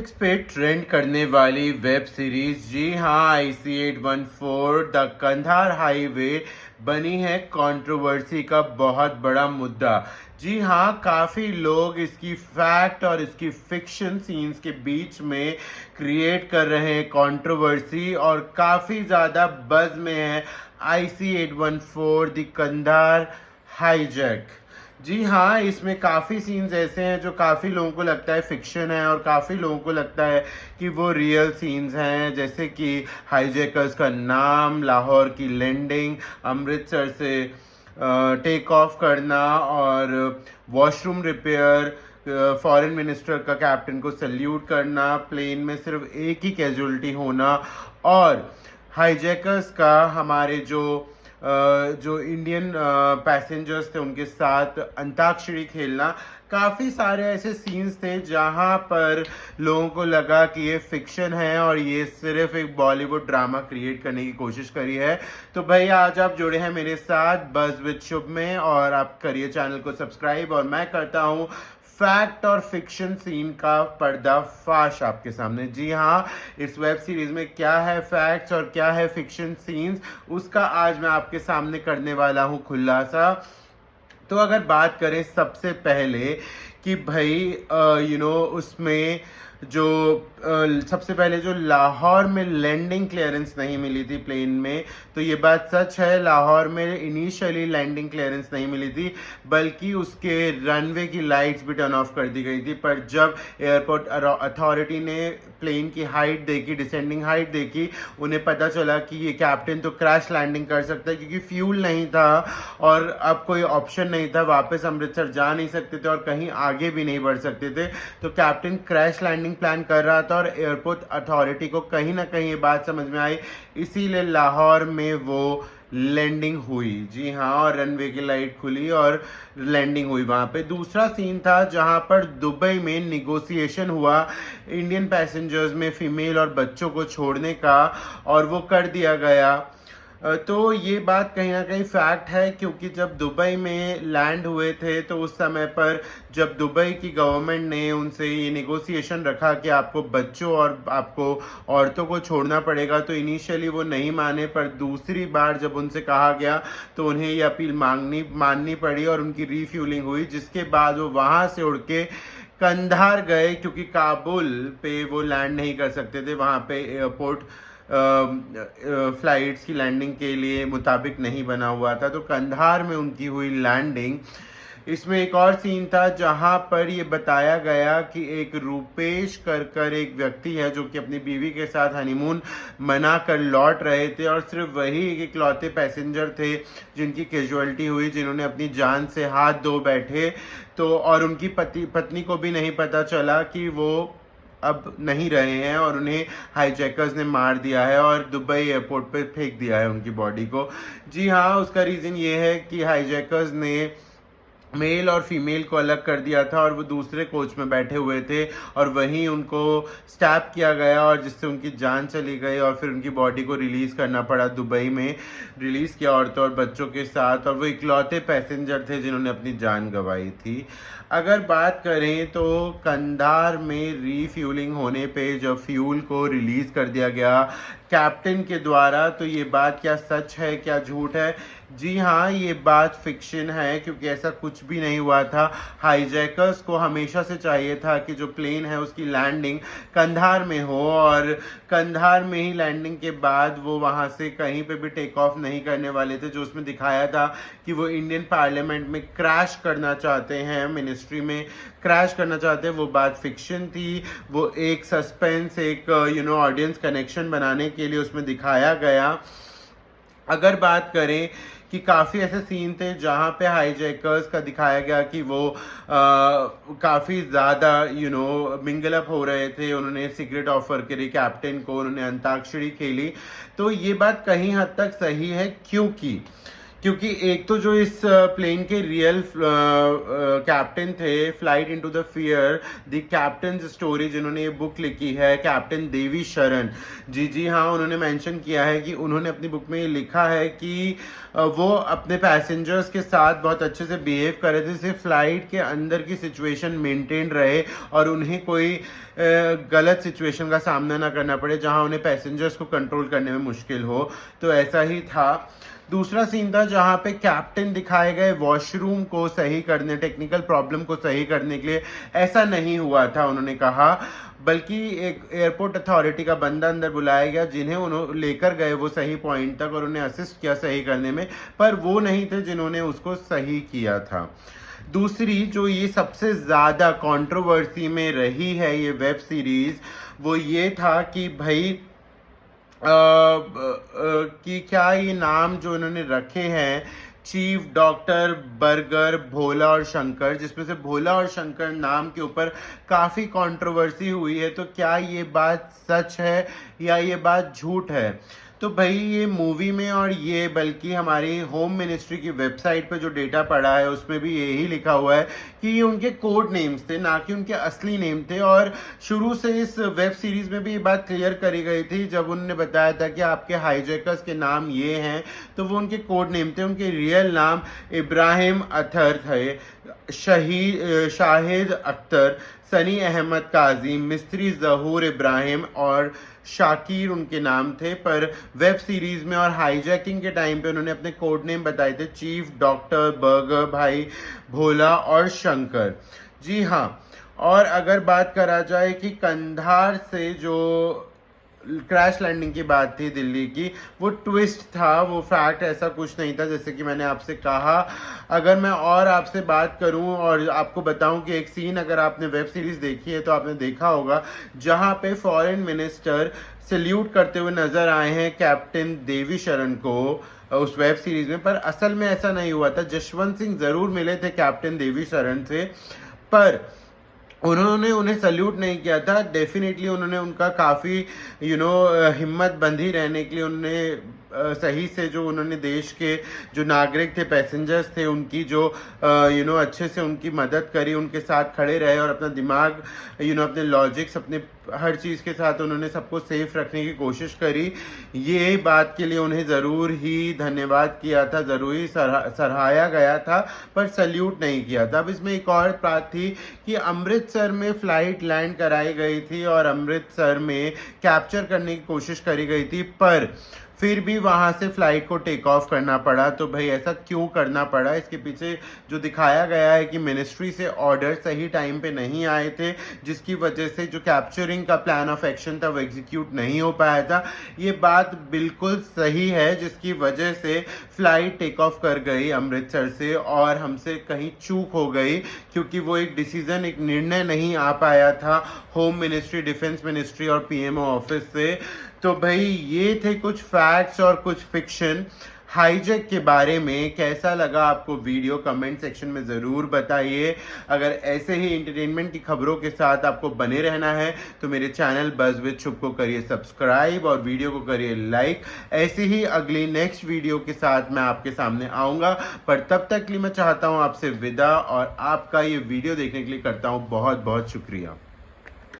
Netflix पे trend करने वाली वेब सीरीज, जी हाँ, IC-814 द कंधार हाईवे बनी है कंट्रोवर्सी का बहुत बड़ा मुद्दा। जी हाँ, काफ़ी लोग इसकी फैक्ट और इसकी फिक्शन सीन्स के बीच में क्रिएट कर रहे हैं कंट्रोवर्सी, और काफ़ी ज़्यादा बज़ में है IC-814 द कंधार हाईजैक। जी हाँ, इसमें काफ़ी सीन्स ऐसे हैं जो काफ़ी लोगों को लगता है फिक्शन है, और काफ़ी लोगों को लगता है कि वो रियल सीन्स हैं, जैसे कि हाईजैकर्स का नाम, लाहौर की लैंडिंग, अमृतसर से टेक ऑफ करना, और वॉशरूम रिपेयर, फॉरेन मिनिस्टर का कैप्टन को सल्यूट करना, प्लेन में सिर्फ एक ही कैजुअलिटी होना, और हाईजैकर्स का हमारे जो इंडियन पैसेंजर्स थे उनके साथ अंताक्षरी खेलना। काफ़ी सारे ऐसे सीन्स थे जहां पर लोगों को लगा कि ये फिक्शन है और ये सिर्फ एक बॉलीवुड ड्रामा क्रिएट करने की कोशिश करी है। तो भाई, आज आप जुड़े हैं मेरे साथ बज़ विद शुभ में, और आप करिए चैनल को सब्सक्राइब, और मैं करता हूँ फैक्ट और फिक्शन सीन का पर्दाफाश आपके सामने। जी हाँ, इस वेब सीरीज में क्या है फैक्ट्स और क्या है फिक्शन सीन्स, उसका आज मैं आपके सामने करने वाला हूँ खुलासा। तो अगर बात करें सबसे पहले कि भाई उसमें जो सबसे पहले जो लाहौर में लैंडिंग क्लियरेंस नहीं मिली थी प्लेन में, तो ये बात सच है। लाहौर में इनिशियली लैंडिंग क्लियरेंस नहीं मिली थी, बल्कि उसके रनवे की लाइट्स भी टर्न ऑफ कर दी गई थी। पर जब एयरपोर्ट अथॉरिटी ने प्लेन की हाइट देखी, डिसेंडिंग हाइट देखी, उन्हें पता चला कि ये कैप्टन तो क्रैश लैंडिंग कर सकता है, क्योंकि फ्यूल नहीं था और अब कोई ऑप्शन नहीं था, वापस अमृतसर जा नहीं सकते थे और कहीं आगे भी नहीं बढ़ सकते थे। तो कैप्टन क्रैश लैंडिंग प्लान कर रहा था, और एयरपोर्ट अथॉरिटी को कहीं ना कहीं ये बात समझ में आई, इसीलिए लाहौर में वो लैंडिंग हुई। जी हाँ, और रनवे की लाइट खुली और लैंडिंग हुई वहां पे। दूसरा सीन था जहां पर दुबई में निगोसिएशन हुआ इंडियन पैसेंजर्स में फीमेल और बच्चों को छोड़ने का, और वो कर दिया गया। तो ये बात कहीं ना कहीं फैक्ट है, क्योंकि जब दुबई में लैंड हुए थे तो उस समय पर जब दुबई की गवर्नमेंट ने उनसे ये निगोसिएशन रखा कि आपको बच्चों और आपको औरतों को छोड़ना पड़ेगा, तो इनिशियली वो नहीं माने। पर दूसरी बार जब उनसे कहा गया तो उन्हें ये अपील माननी पड़ी, और उनकी रीफ्यूलिंग हुई, जिसके बाद वो वहाँ से उड़ के कंधार गए, क्योंकि काबुल पे वो लैंड नहीं कर सकते थे। वहाँ पे एयरपोर्ट फ्लाइट्स की लैंडिंग के लिए मुताबिक नहीं बना हुआ था, तो कंधार में उनकी हुई लैंडिंग। इसमें एक और सीन था जहां पर ये बताया गया कि एक रूपेश कर एक व्यक्ति है जो कि अपनी बीवी के साथ हनीमून मना कर लौट रहे थे, और सिर्फ वही एक इकलौते पैसेंजर थे जिनकी कैजुअलिटी हुई, जिन्होंने अपनी जान से हाथ धो बैठे। तो और उनकी पत्नी को भी नहीं पता चला कि वो अब नहीं रहे हैं, और उन्हें हाईजैकर्स ने मार दिया है और दुबई एयरपोर्ट पे फेंक दिया है उनकी बॉडी को। जी हाँ, उसका रीज़न ये है कि हाईजैकर्स ने मेल और फीमेल को अलग कर दिया था, और वो दूसरे कोच में बैठे हुए थे, और वहीं उनको स्टैप किया गया, और जिससे उनकी जान चली गई, और फिर उनकी बॉडी को रिलीज़ करना पड़ा। दुबई में रिलीज़ किया औरतों और बच्चों के साथ, और वो इकलौते पैसेंजर थे जिन्होंने अपनी जान गंवाई थी। अगर बात करें तो कंधार में रीफ्यूलिंग होने पे जब फ्यूल को रिलीज़ कर दिया गया कैप्टन के द्वारा, तो ये बात क्या सच है क्या झूठ है? जी हाँ, ये बात फिक्शन है, क्योंकि ऐसा कुछ भी नहीं हुआ था। हाईजैकर्स को हमेशा से चाहिए था कि जो प्लेन है उसकी लैंडिंग कंधार में हो, और कंधार में ही लैंडिंग के बाद वो वहाँ से कहीं पे भी टेक ऑफ नहीं करने वाले थे। जो उसमें दिखाया था कि वो इंडियन पार्लियामेंट में क्रैश करना चाहते हैं, मिनिस्ट्री में क्रैश करना चाहते हैं, वो बात फिक्शन थी। वो एक सस्पेंस, एक ऑडियंस कनेक्शन बनाने के लिए उसमें दिखाया गया। अगर बात करें कि काफ़ी ऐसे सीन थे जहाँ पे हाईजैकर्स का दिखाया गया कि वो काफ़ी ज़्यादा मिंगल अप हो रहे थे, उन्होंने सीक्रेट ऑफर करी कैप्टन को, उन्होंने अंताक्षरी खेली। तो ये बात कहीं हद तक सही है, क्योंकि एक तो जो इस प्लेन के रियल कैप्टन थे, flight into the fear the captain story, जिन्होंने ये बुक लिखी है, कैप्टन देवी शरण जी हाँ, उन्होंने मेंशन किया है कि उन्होंने अपनी बुक में ये लिखा है कि वो अपने पैसेंजर्स के साथ बहुत अच्छे से बिहेव कर रहे थे, सिर्फ फ्लाइट के अंदर की सिचुएशन मेंटेन रहे और उन्हें कोई गलत सिचुएशन का सामना ना करना पड़े जहां उन्हें पैसेंजर्स को कंट्रोल करने में मुश्किल हो। तो ऐसा ही था। दूसरा सीन था जहां पे कैप्टन दिखाए गए वॉशरूम को सही करने, टेक्निकल प्रॉब्लम को सही करने के लिए, ऐसा नहीं हुआ था उन्होंने कहा, बल्कि एक एयरपोर्ट अथॉरिटी का बंदा अंदर बुलाया गया जिन्हें उन्होंने लेकर गए वो सही पॉइंट तक और उन्हें असिस्ट किया सही करने में, पर वो नहीं थे जिन्होंने उसको सही किया था। दूसरी जो ये सबसे ज़्यादा कंट्रोवर्सी में रही है ये वेब सीरीज़, वो ये था कि भाई कि क्या ये नाम जो इन्होंने रखे हैं, चीफ, डॉक्टर, बर्गर, भोला और शंकर, जिसमें से भोला और शंकर नाम के ऊपर काफ़ी कंट्रोवर्सी हुई है, तो क्या ये बात सच है या ये बात झूठ है? तो भाई ये मूवी में और ये बल्कि हमारी होम मिनिस्ट्री की वेबसाइट पे जो डेटा पड़ा है उसमें भी यही लिखा हुआ है कि ये उनके कोड नेम्स थे, ना कि उनके असली नेम थे। और शुरू से इस वेब सीरीज में भी ये बात क्लियर करी गई थी जब उन्होंने बताया था कि आपके हाईजैकर्स के नाम ये हैं, तो वो उनके कोड नेम थे। उनके रियल नाम इब्राहिम अतर थे, शाहिद अख्तर, सनी अहमद काजी, मिस्त्री जहूर इब्राहिम और शाकिर उनके नाम थे। पर वेब सीरीज में और हाईजैकिंग के टाइम पे उन्होंने अपने कोड नेम बताए थे, चीफ, डॉक्टर, बर्गर, भाई, भोला और शंकर। जी हाँ। और अगर बात करा जाए कि कंधार से जो क्रैश लैंडिंग की बात थी दिल्ली की, वो ट्विस्ट था, वो फैक्ट ऐसा कुछ नहीं था जैसे कि मैंने आपसे कहा। अगर मैं और आपसे बात करूं और आपको बताऊं कि एक सीन अगर आपने वेब सीरीज देखी है तो आपने देखा होगा जहां पे फॉरेन मिनिस्टर सल्यूट करते हुए नजर आए हैं कैप्टन देवी शरण को उस वेब सीरीज में, पर असल में ऐसा नहीं हुआ था। जशवंत सिंह जरूर मिले थे कैप्टन देवी शरण से, पर उन्होंने उन्हें सल्यूट नहीं किया था। डेफिनेटली उन्होंने उनका काफ़ी हिम्मत बंधी रहने के लिए उन्होंने सही से जो उन्होंने देश के जो नागरिक थे, पैसेंजर्स थे, उनकी जो अच्छे से उनकी मदद करी, उनके साथ खड़े रहे और अपना दिमाग अपने लॉजिक्स, अपने हर चीज़ के साथ उन्होंने सबको सेफ रखने की कोशिश करी। ये बात के लिए उन्हें ज़रूर ही धन्यवाद किया था, ज़रूर ही सराहाया गया था, पर सल्यूट नहीं किया था। अब इसमें एक और बात थी कि अमृतसर में फ़्लाइट लैंड कराई गई थी और अमृतसर में कैप्चर करने की कोशिश करी गई थी, पर फिर भी वहाँ से फ्लाइट को टेक ऑफ करना पड़ा। तो भाई ऐसा क्यों करना पड़ा? इसके पीछे जो दिखाया गया है कि मिनिस्ट्री से ऑर्डर सही टाइम पे नहीं आए थे, जिसकी वजह से जो कैप्चरिंग का प्लान ऑफ एक्शन था वो एग्जीक्यूट नहीं हो पाया था। ये बात बिल्कुल सही है, जिसकी वजह से फ्लाइट टेक ऑफ कर गई अमृतसर से और हमसे कहीं चूक हो गई, क्योंकि वो एक डिसीजन, एक निर्णय नहीं आ पाया था होम मिनिस्ट्री, डिफेंस मिनिस्ट्री और पीएमओ ऑफिस से। तो भाई ये थे कुछ फैक्ट्स और कुछ फिक्शन हाईजैक के बारे में। कैसा लगा आपको वीडियो? कमेंट सेक्शन में ज़रूर बताइए। अगर ऐसे ही एंटरटेनमेंट की खबरों के साथ आपको बने रहना है तो मेरे चैनल बज़ विद शुभ को करिए सब्सक्राइब और वीडियो को करिए लाइक। ऐसे ही अगली नेक्स्ट वीडियो के साथ मैं आपके सामने आऊँगा, पर तब तक के लिए मैं चाहता हूँ आपसे विदा और आपका ये वीडियो देखने के लिए करता हूँ बहुत बहुत शुक्रिया।